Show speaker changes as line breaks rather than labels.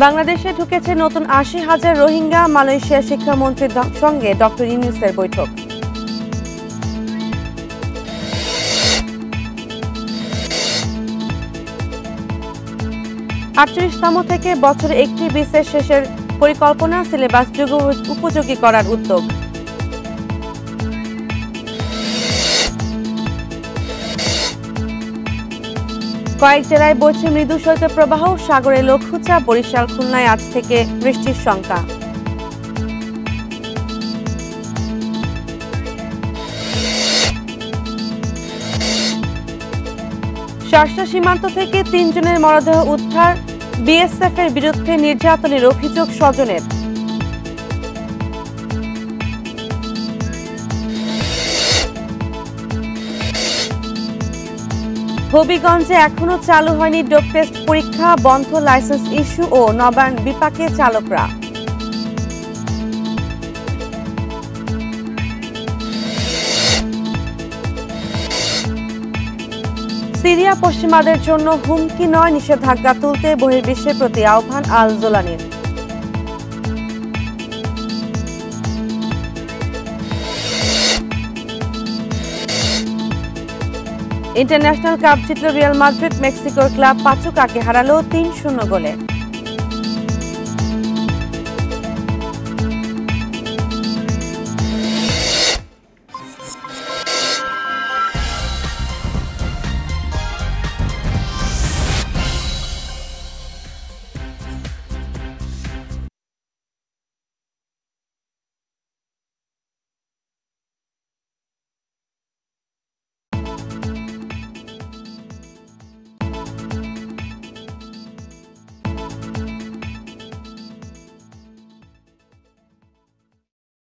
বাংলাদেশে ঢুকেছে নতুন ৮০,০০০ রোহিঙ্গা। মালয়েশিয়ার শিক্ষামন্ত্রীর সঙ্গে ডক্টর ইউনূসের বৈঠক। '৪৮তম থেকে বছরে একটি বিসিএস শেষের পরিকল্পনা, সিলেবাস যুগ উপযোগী করার উদ্যোগ। কয়েক জেলায় বইছে মৃদু শৈত্যপ্রবাহ, সাগরে লঘুচাপ। বরিশাল, খুলনায় আজ থেকে বৃষ্টির শঙ্কা। শার্শা সীমান্ত থেকে ৩ জনের মরদেহ উদ্ধার। বিএসএফের বিরুদ্ধে নির্যাতনের অভিযোগ স্বজনের। হবিগঞ্জে এখনো চালু হয়নি ডোপ টেস্ট পরীক্ষা, বন্ধ লাইসেন্স ইস্যু ও নবায়ন বিপাকে চালকরা। সিরিয়া পশ্চিমাদের জন্য হুমকি নয়, নিষেধাজ্ঞা তুলতে বহির্বিশ্বের প্রতি আহ্বান আল জোলানির। ইন্টারন্যাশনাল কাপ জিতল রিয়াল মাদ্রিদ। মেক্সিকোর ক্লাব পাচুকাকে হারালো ৩-০ গোলে।